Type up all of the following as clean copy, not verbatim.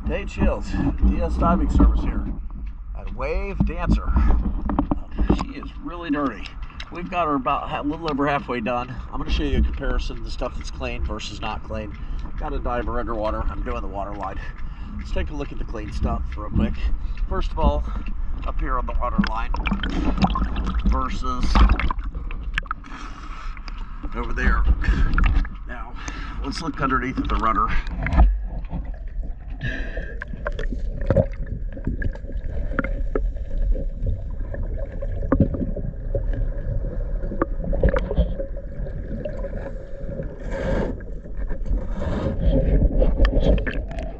Hey Chills, DS Diving Service here at Wave Dancer. She is really dirty. We've got her about a little over halfway done. I'm going to show you a comparison of the stuff that's clean versus not clean. Got a diver underwater. I'm doing the water line. Let's take a look at the clean stuff real quick. First of all, up here on the water line versus over there. Now, let's look underneath the rudder.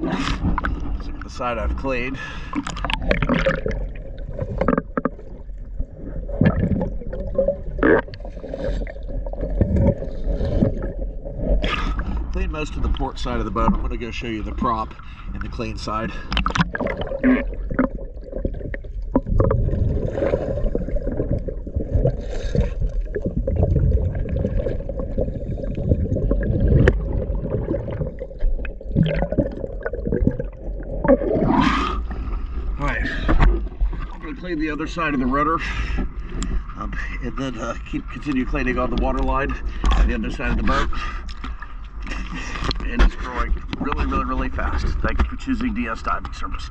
Look at the side I've cleaned. Clean most of the port side of the boat. I'm going to go show you the prop and the clean side. Alright, I'm going to clean the other side of the rudder, and then continue cleaning on the water line on the other side of the boat. And it's growing really fast. Thank you for choosing DS Diving Service.